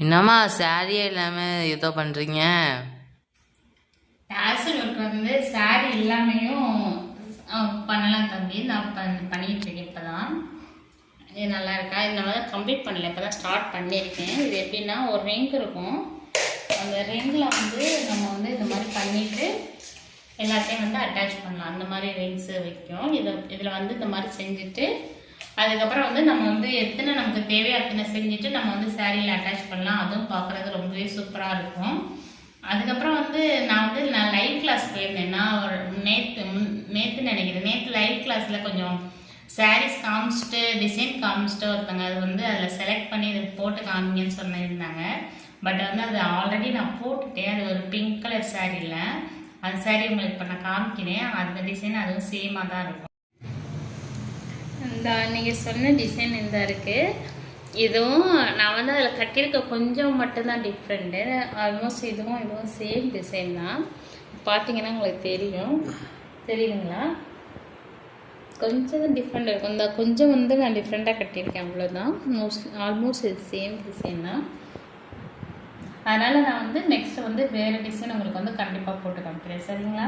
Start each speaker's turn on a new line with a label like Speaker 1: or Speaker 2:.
Speaker 1: என்னம்மா சாரியே இல்லாமல் ஏதோ பண்ணுறீங்க?
Speaker 2: டாசல் ஒர்க் வந்து சாரி இல்லாமையும் பண்ணலாம் தம்பி. நான் பண்ணிட்டு இருக்கேன் இப்போ தான். இது நல்லா இருக்கா? இது நான் கம்ப்ளீட் பண்ணல, இப்போ தான் ஸ்டார்ட் பண்ணியிருக்கேன். இது எப்படின்னா ஒரு ரிங் இருக்கும். அந்த ரிங்கில் வந்து நம்ம வந்து இந்த மாதிரி பண்ணிவிட்டு எல்லாத்தையும் வந்து அட்டாச் பண்ணலாம். அந்த மாதிரி ரிங்ஸு வைக்கும். இதில் வந்து இந்த மாதிரி செஞ்சுட்டு அதுக்கப்புறம் வந்து நம்ம வந்து எத்தனை நமக்கு தேவையோ அத்தனை செஞ்சுட்டு நம்ம வந்து சாரியில் அட்டாச் பண்ணலாம். அதுவும் பார்க்குறது ரொம்பவே சூப்பராக இருக்கும். அதுக்கப்புறம் வந்து நான் லைவ் கிளாஸ் போயிருந்தேன். நான் ஒரு நேற்று நினைக்கிறேன். நேற்று லைவ் கிளாஸில் கொஞ்சம் சாரீஸ் காமிச்சிட்டு டிசைன் காமிச்சிட்டு ஒருத்தங்க அது வந்து அதில் செலக்ட் பண்ணி இதை போட்டு காமிங்கன்னு சொல்லியிருந்தாங்க. பட் வந்து அது ஆல்ரெடி நான் போட்டுட்டேன். அது ஒரு பிங்க் கலர் சாரியில் அந்த சாரீ உங்களுக்கு இப்போ நான் காமிக்கிறேன். அந்த டிசைன் அதுவும் சேமாக தான் இருக்கும். இந்த நீங்கள் சொன்ன டிசைன் இந்த இருக்குது. இதுவும் நான் வந்து அதில் கட்டியிருக்க கொஞ்சம் மட்டும்தான் டிஃப்ரெண்ட்டு. ஆல்மோஸ்ட் இதுவும் சேம் டிசைன் தான். பார்த்தீங்கன்னா உங்களுக்கு தெரியுதுங்களா? கொஞ்சம் தான் டிஃப்ரெண்ட் இருக்கும். இந்த கொஞ்சம் வந்து நான் டிஃப்ரெண்ட்டாக கட்டியிருக்கேன், அவ்வளோதான். ஆல்மோஸ்ட் இது சேம் டிசைன் தான். அதனால் நான் வந்து நெக்ஸ்ட் வந்து வேறு டிசைன் உங்களுக்கு வந்து கண்டிப்பாக போட்டு காமிக்கிறேன். சரிங்களா?